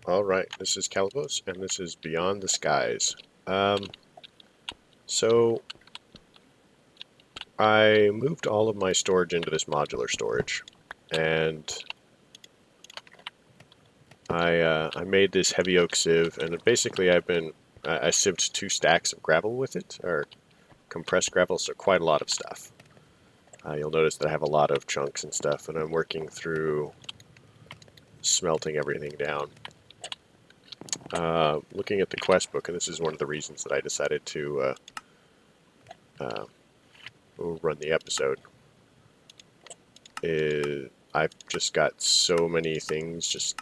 Alright, this is Calibos, and this is Beyond the Skies. So, I moved all of my storage into this modular storage, and I made this heavy oak sieve, and basically I sieved 2 stacks of gravel with it, or compressed gravel, so quite a lot of stuff. You'll notice that I have a lot of chunks and stuff, and I'm working through smelting everything down. Looking at the quest book, and this is one of the reasons that I decided to run the episode, is I've just got so many things just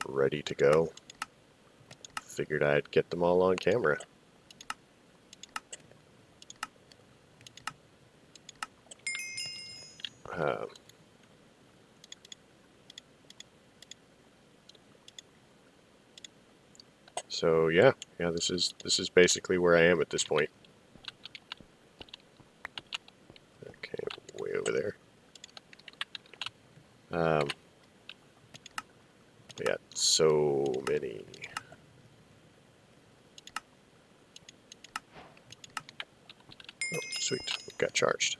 ready to go. Figured I'd get them all on camera. Um, so yeah, this is basically where I am at this point. Okay, way over there. We got so many. Oh, sweet, we got charged.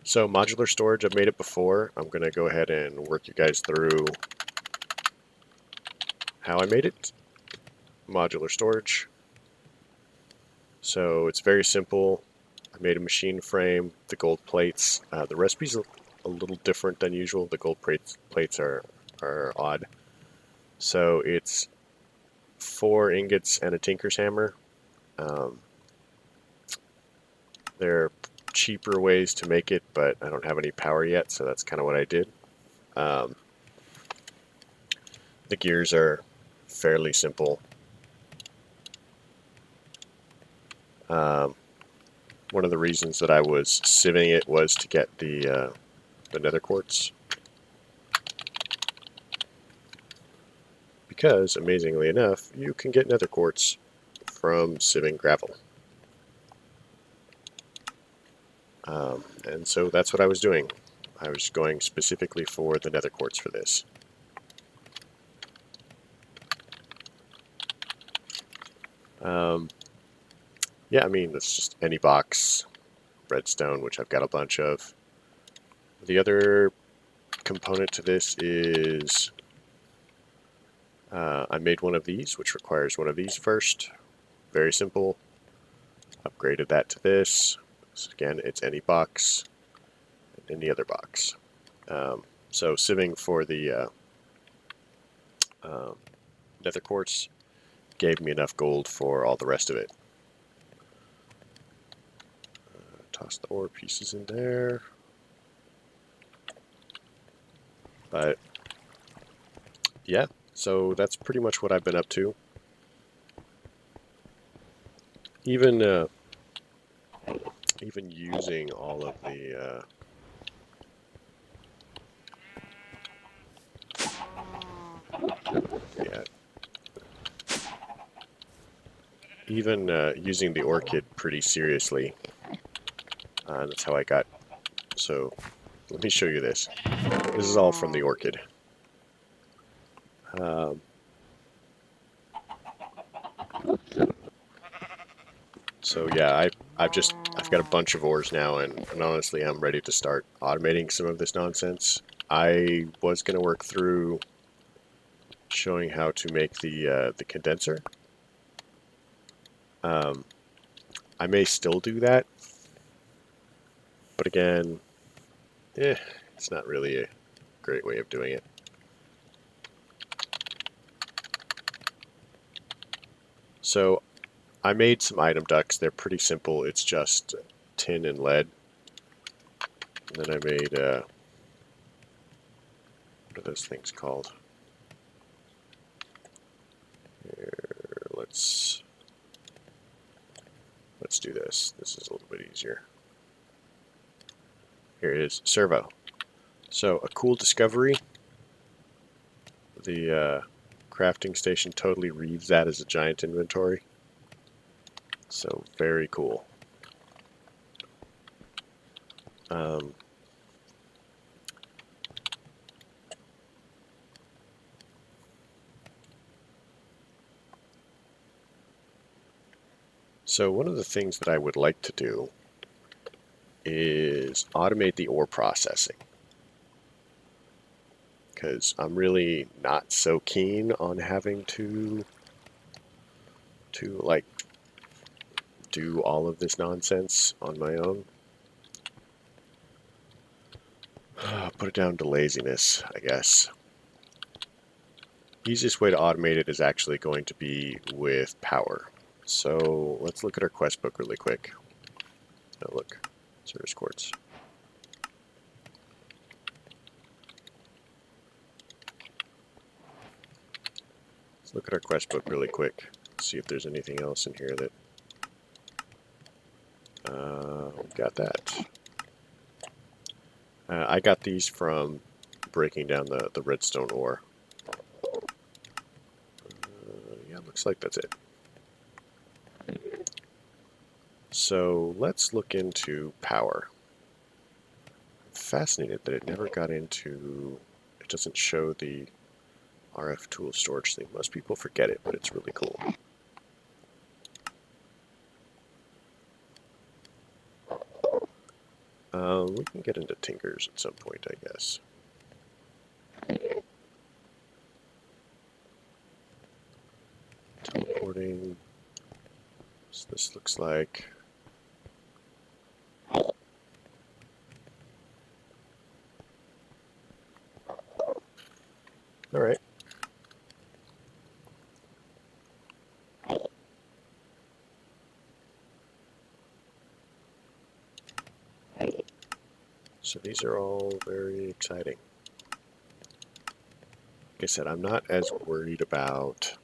So modular storage, I've made it before. I'm gonna go ahead and work you guys through how I made it. Modular storage. So it's very simple. I made a machine frame, the gold plates. The recipe's a little different than usual. The gold plates are odd. So it's 4 ingots and a tinker's hammer. There are cheaper ways to make it, but I don't have any power yet, so that's kind of what I did. The gears are fairly simple. One of the reasons that I was sieving it was to get the nether quartz, because amazingly enough, you can get nether quartz from sieving gravel. And so that's what I was doing. I was going specifically for the nether quartz for this. Yeah, I mean, it's just any box, redstone, which I've got a bunch of. The other component to this is I made one of these, which requires one of these first. Very simple. Upgraded that to this. So again, it's any box, any other box. So sieving for the nether quartz gave me enough gold for all the rest of it. Toss the ore pieces in there. But yeah, so that's pretty much what I've been up to. Even using all of the even using the orchid pretty seriously. That's how I got. So let me show you this. This is all from the orchid. So yeah, I've got a bunch of ores now, and honestly, I'm ready to start automating some of this nonsense. I was gonna work through showing how to make the condenser. I may still do that, but again, it's not really a great way of doing it. So I made some item ducts. They're pretty simple. It's just tin and lead. And then I made what are those things called? Here, let's do this. This is a little bit easier. Here it is, servo. So a cool discovery. The crafting station totally reads that as a giant inventory. So very cool. So one of the things that I would like to do is automate the ore processing, because I'm really not so keen on having to like do all of this nonsense on my own. Put it down to laziness, I guess. Easiest way to automate it is actually going to be with power. So let's look at our quest book really quick. Oh, look, service quartz. Let's look at our quest book really quick. See if there's anything else in here that we got that. I got these from breaking down the redstone ore. Yeah, looks like that's it. So let's look into power. I'm fascinated that it never got into, it doesn't show the RF tool storage thing. Most people forget it, but it's really cool. We can get into Tinkers at some point, I guess. Teleporting. So this looks like... Alright. So these are all very exciting. Like I said, I'm not as worried about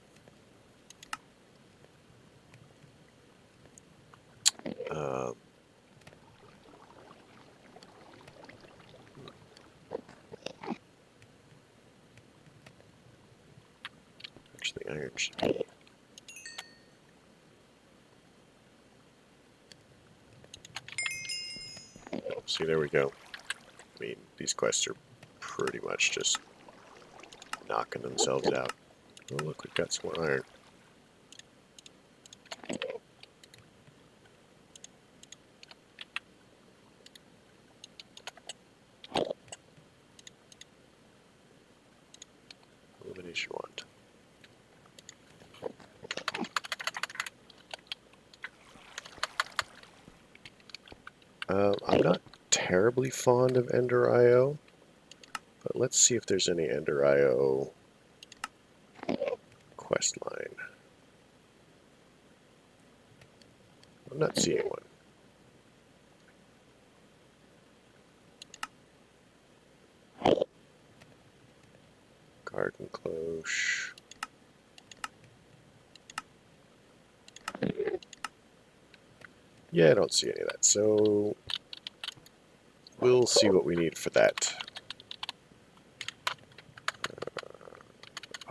actually iron. See, there we go. I mean, these quests are pretty much just knocking themselves out. Oh, look, we've got some more iron. Illumination wand. I'm not terribly fond of Ender IO, but let's see if there's any Ender IO quest line. I'm not seeing one. Garden cloche. Yeah, I don't see any of that, so we'll see what we need for that.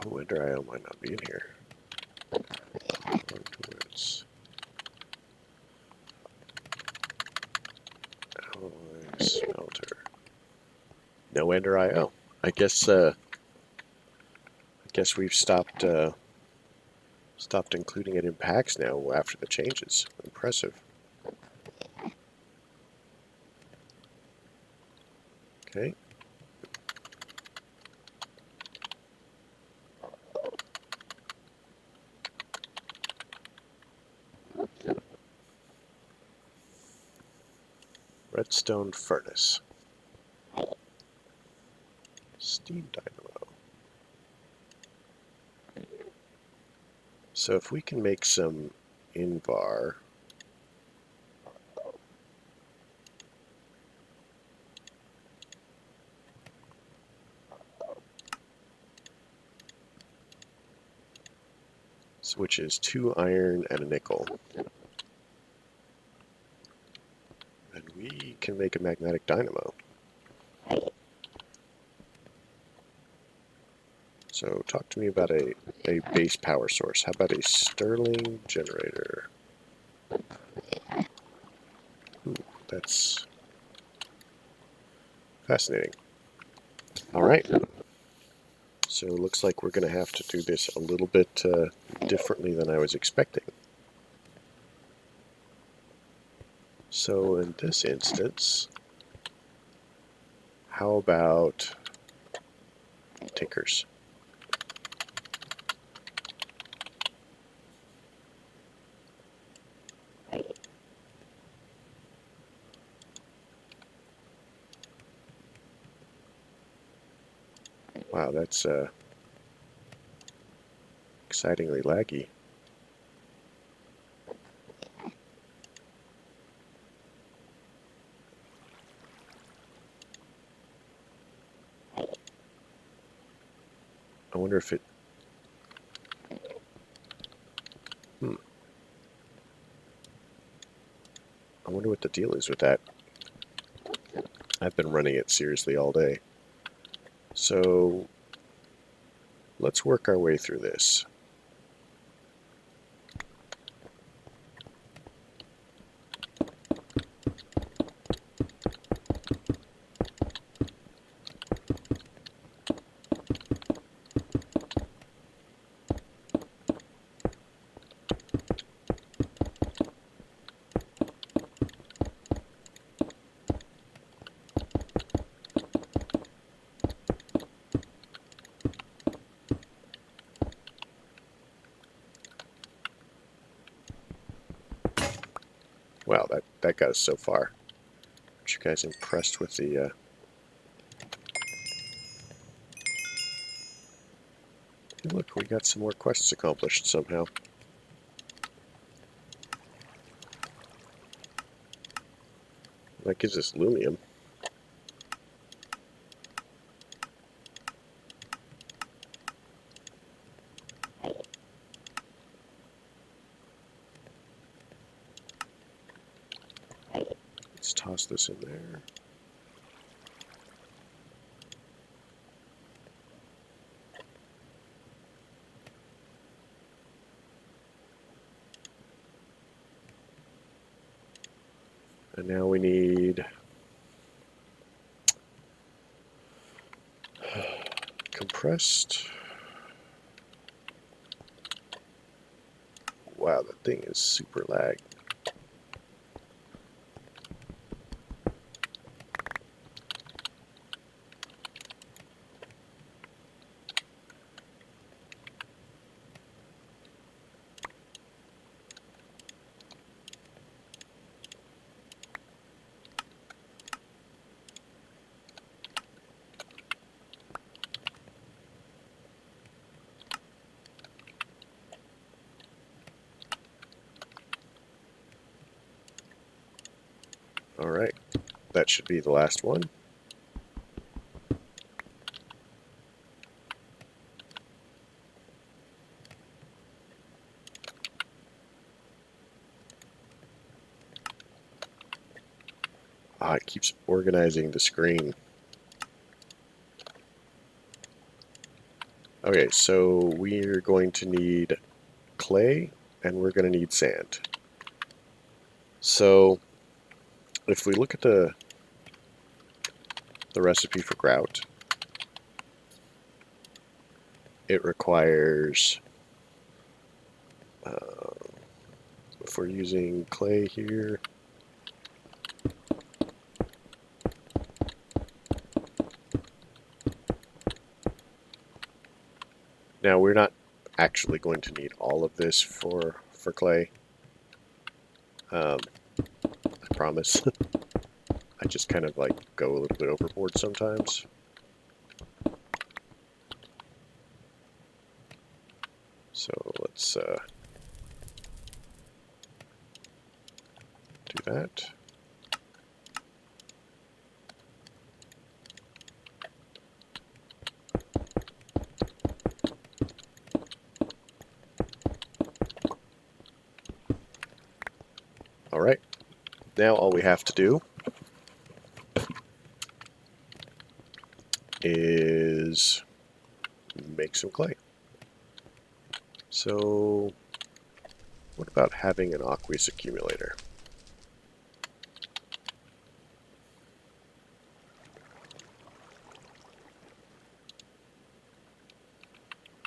Oh, Ender IO might not be in here. Alloy smelter. No Ender IO. I guess we've stopped including it in packs now after the changes. Impressive. Okay. Redstone furnace. Steam dynamo. So if we can make some Invar, which is 2 iron and a nickel, and we can make a magnetic dynamo. So talk to me about a base power source. How about a Stirling generator? Ooh, that's fascinating. All right. So it looks like we're going to have to do this a little bit differently than I was expecting. So in this instance, how about tinkers? Wow, that's excitingly laggy. I wonder if it... I wonder what the deal is with that. I've been running it seriously all day. So let's work our way through this. Wow, that got us so far. Aren't you guys impressed with the... Hey, look, we got some more quests accomplished somehow. That gives us lumium. Let's toss this in there. And now we need compressed. Wow, that thing is super lag. Alright, that should be the last one. Ah, it keeps organizing the screen. Okay, so we're going to need clay and we're going to need sand. So if we look at the recipe for grout, it requires, if we're using clay here, now we're not actually going to need all of this for clay. I promise. I just kind of like go a little bit overboard sometimes. So let's do that. All right, now all we have to do is make some clay. So what about having an aqueous accumulator?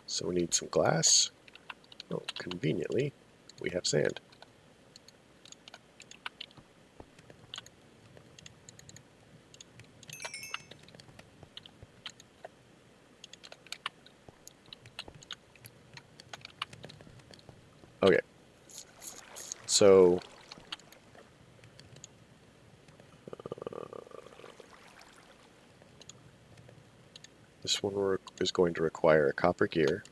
So we need some glass. Oh, conveniently, we have sand. So this one is going to require a copper gear.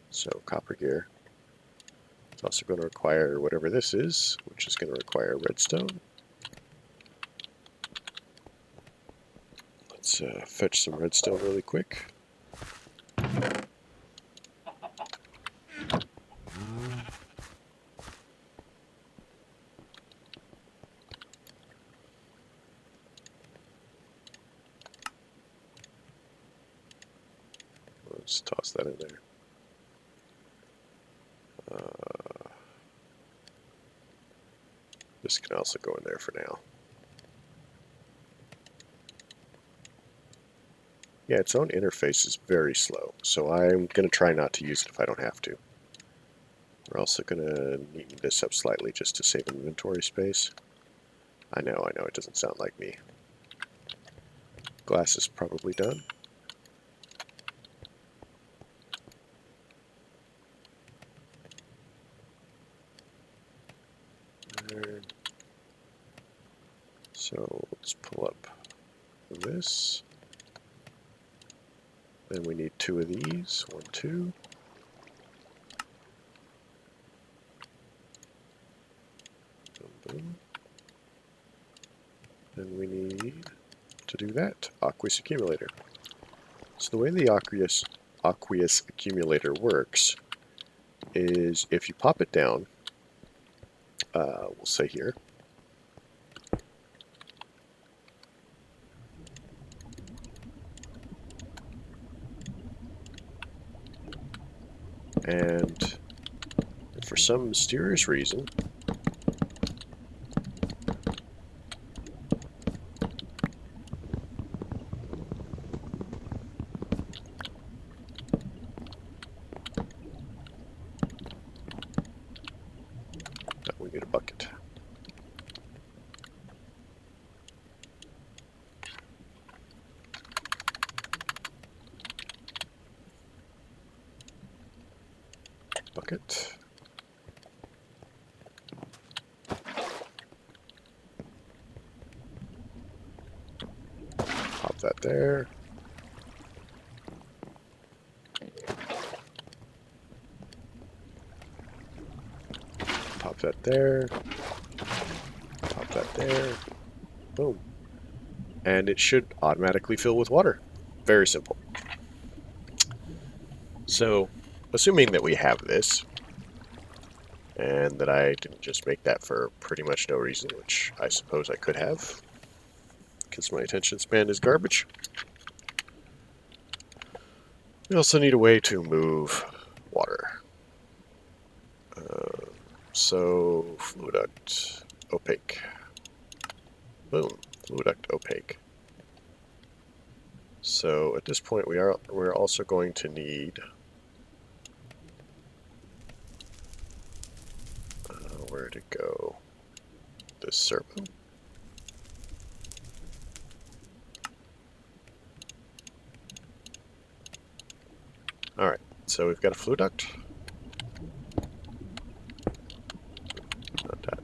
So copper gear. It's also going to require whatever this is, which is going to require redstone. Let's fetch some redstone really quick. Let's toss that in there. This can also go in there for now. Yeah, its own interface is very slow, so I'm going to try not to use it if I don't have to. We're also going to neaten this up slightly just to save inventory space. I know, it doesn't sound like me. Glass is probably done. So let's pull up this. Then we need 2 of these. 1, 2. Boom, boom. Then we need to do that. Aqueous accumulator. So the way the aqueous accumulator works is if you pop it down, we'll say here, and for some mysterious reason, we get a bucket. Bucket. Pop that there. Pop that there. Pop that there. Boom. And it should automatically fill with water. Very simple. So, assuming that we have this, and that I didn't just make that for pretty much no reason, which I suppose I could have, because my attention span is garbage. We also need a way to move water. So, fluid duct, opaque. Boom, fluid duct, opaque. So at this point we're also going to need where to go? This servo. Alright, so we've got a fluid duct. Not that.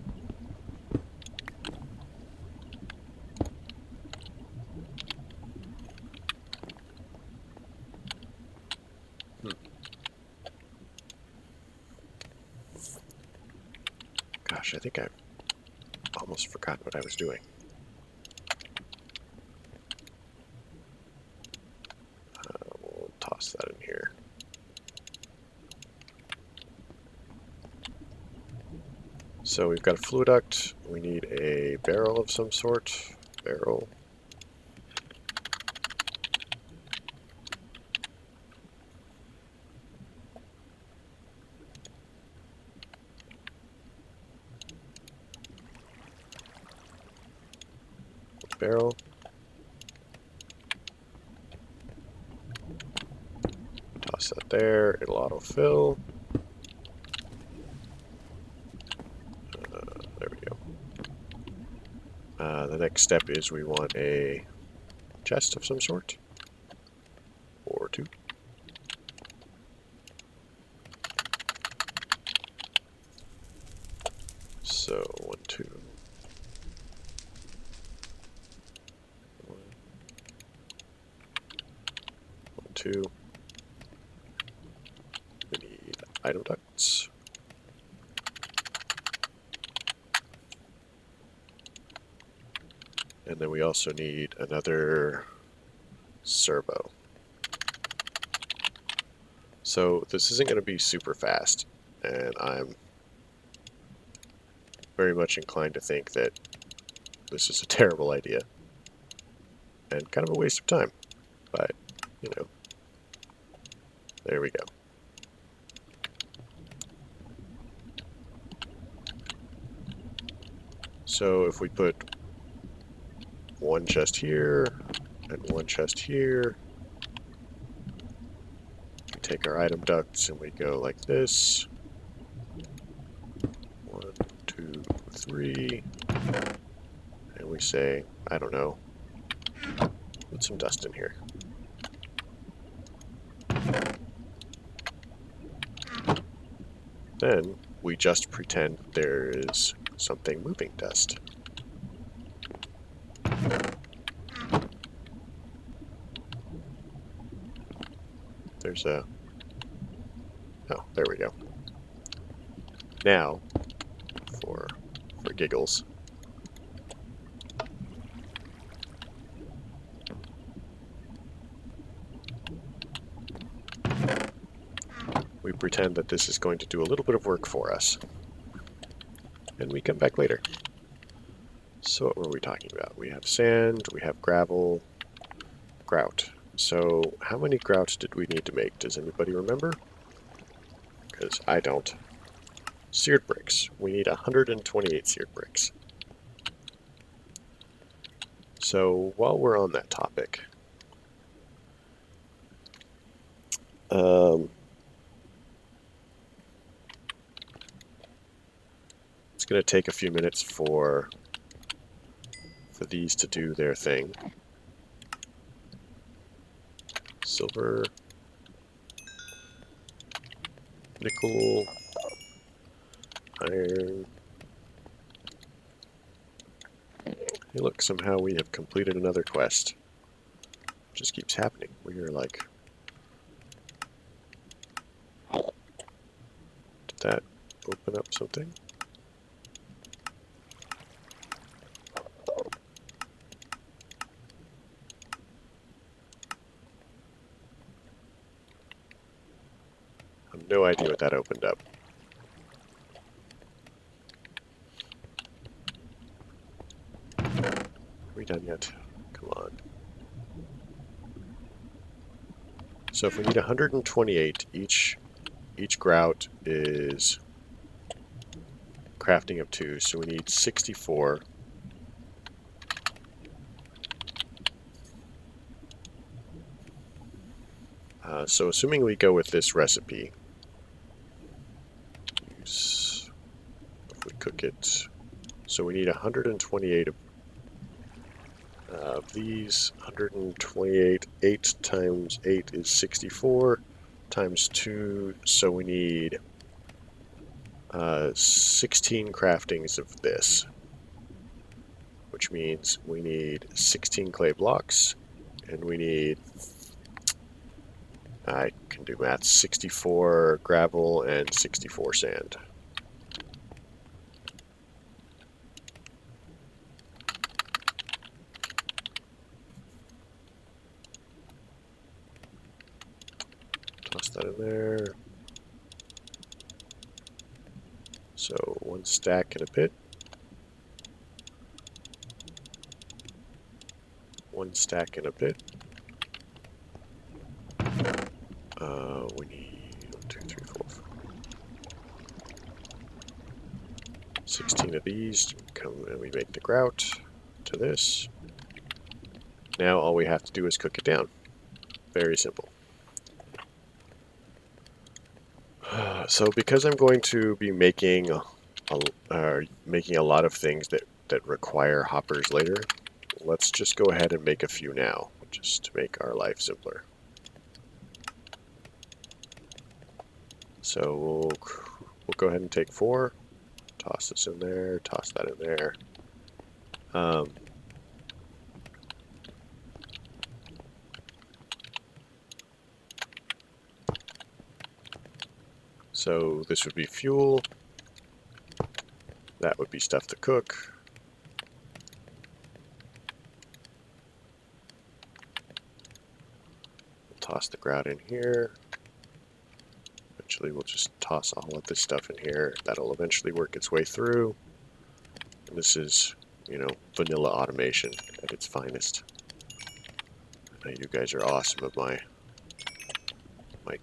Gosh, I think I almost forgot what I was doing. We'll toss that in here. So we've got a fluid duct. We need a barrel of some sort. Barrel. Barrel. Toss that there. It'll autofill. There we go. The next step is we want a chest of some sort. Or 2. 2. We need item ducts. And then we also need another servo. So this isn't going to be super fast, and I'm very much inclined to think that this is a terrible idea and kind of a waste of time. But, you know, there we go. So if we put one chest here and one chest here, we take our item ducts and we go like this. 1, 2, 3. And we say, I don't know, put some dust in here. Then we just pretend there is something moving dust. There's a... Oh, there we go. Now, for giggles, we pretend that this is going to do a little bit of work for us. And we come back later. So what were we talking about? We have sand, we have gravel, grout. So how many grouts did we need to make? Does anybody remember? Because I don't. Seared bricks. We need 128 seared bricks. So while we're on that topic, it's going to take a few minutes for these to do their thing. Silver, nickel, iron. Hey look, somehow we have completed another quest. It just keeps happening. We are like... Did that open up something? I have no idea what that opened up. Are we done yet? Come on. So if we need 128, each grout is crafting of 2, so we need 64. So assuming we go with this recipe, if we cook it, so we need 128 of these. 128, 8 times 8 is 64, times 2, so we need 16 craftings of this, which means we need 16 clay blocks, and we need, I can do math, 64 gravel and 64 sand. Toss that in there. So 1 stack and a bit. 1 stack and a bit. We need 1, 2, 3, 4, 5. 16 of these. Come and we make the grout to this. Now all we have to do is cook it down. Very simple. So because I'm going to be making a lot of things that require hoppers later, let's just go ahead and make a few now, just to make our life simpler. So we'll go ahead and take 4, toss this in there, toss that in there. So this would be fuel. That would be stuff to cook. We'll toss the grout in here. Eventually we'll just toss all of this stuff in here. That'll eventually work its way through. And this is, you know, vanilla automation at its finest. You guys are awesome at my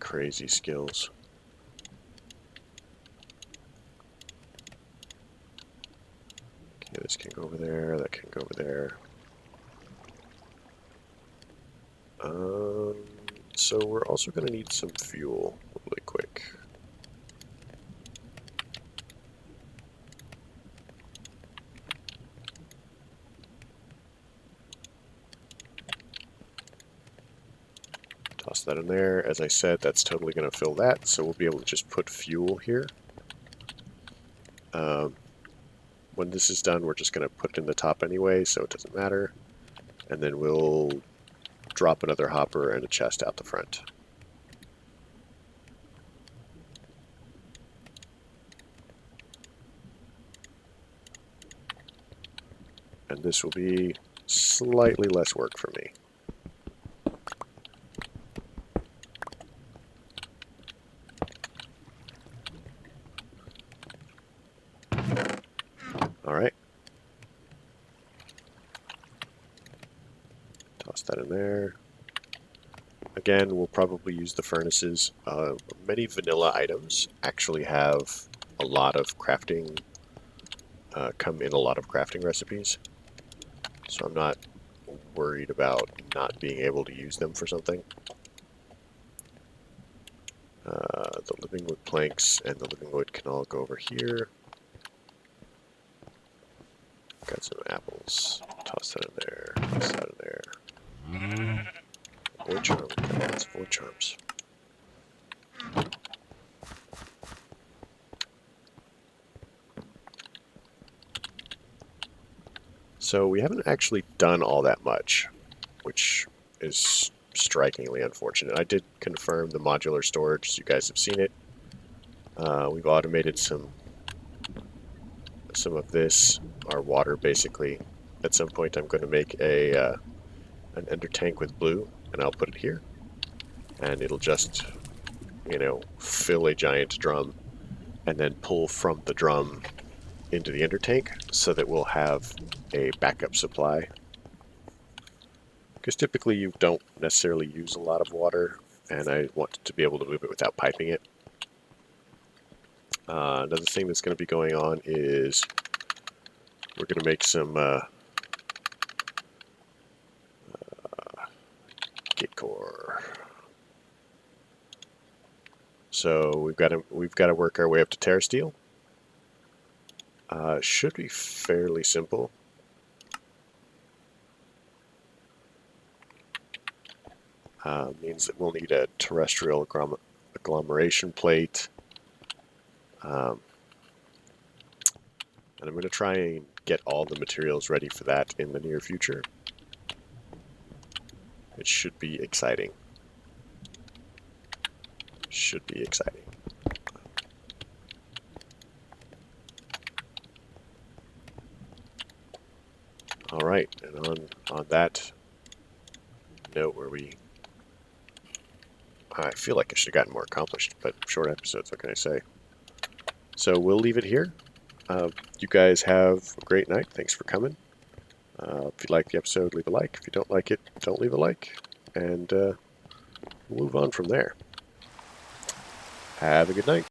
crazy skills. Okay, this can go over there, that can go over there. So we're also going to need some fuel really quick. Toss that in there. As I said, that's totally going to fill that, so we'll be able to just put fuel here. When this is done, we're just going to put it in the top anyway, so it doesn't matter. And then we'll drop another hopper and a chest out the front. And this will be slightly less work for me. Alright. Toss that in there. Again, we'll probably use the furnaces. Many vanilla items actually have a lot of crafting, come in a lot of crafting recipes. So I'm not worried about not being able to use them for something. The living wood planks and the living wood can all go over here. Got some apples. Toss that in there. Toss that in there. Void charm. Got lots of void charms. So we haven't actually done all that much, which is strikingly unfortunate. I did confirm the modular storage, so you guys have seen it. We've automated some of this, our water basically. At some point I'm going to make an ender tank with blue, and I'll put it here. And it'll just, you know, fill a giant drum and then pull from the drum into the ender tank so that we'll have a backup supply. Because typically you don't necessarily use a lot of water, and I want to be able to move it without piping it. Another thing that's going to be going on is we're going to make some gate core. So we've got to work our way up to Terra Steel. Should be fairly simple. Means that we'll need a terrestrial agglomeration plate. And I'm going to try and get all the materials ready for that in the near future. It should be exciting. Should be exciting. All right, and on that note where I feel like I should have gotten more accomplished, but short episodes, what can I say? So we'll leave it here. You guys have a great night. Thanks for coming. If you like the episode, leave a like. If you don't like it, don't leave a like. And we'll move on from there. Have a good night.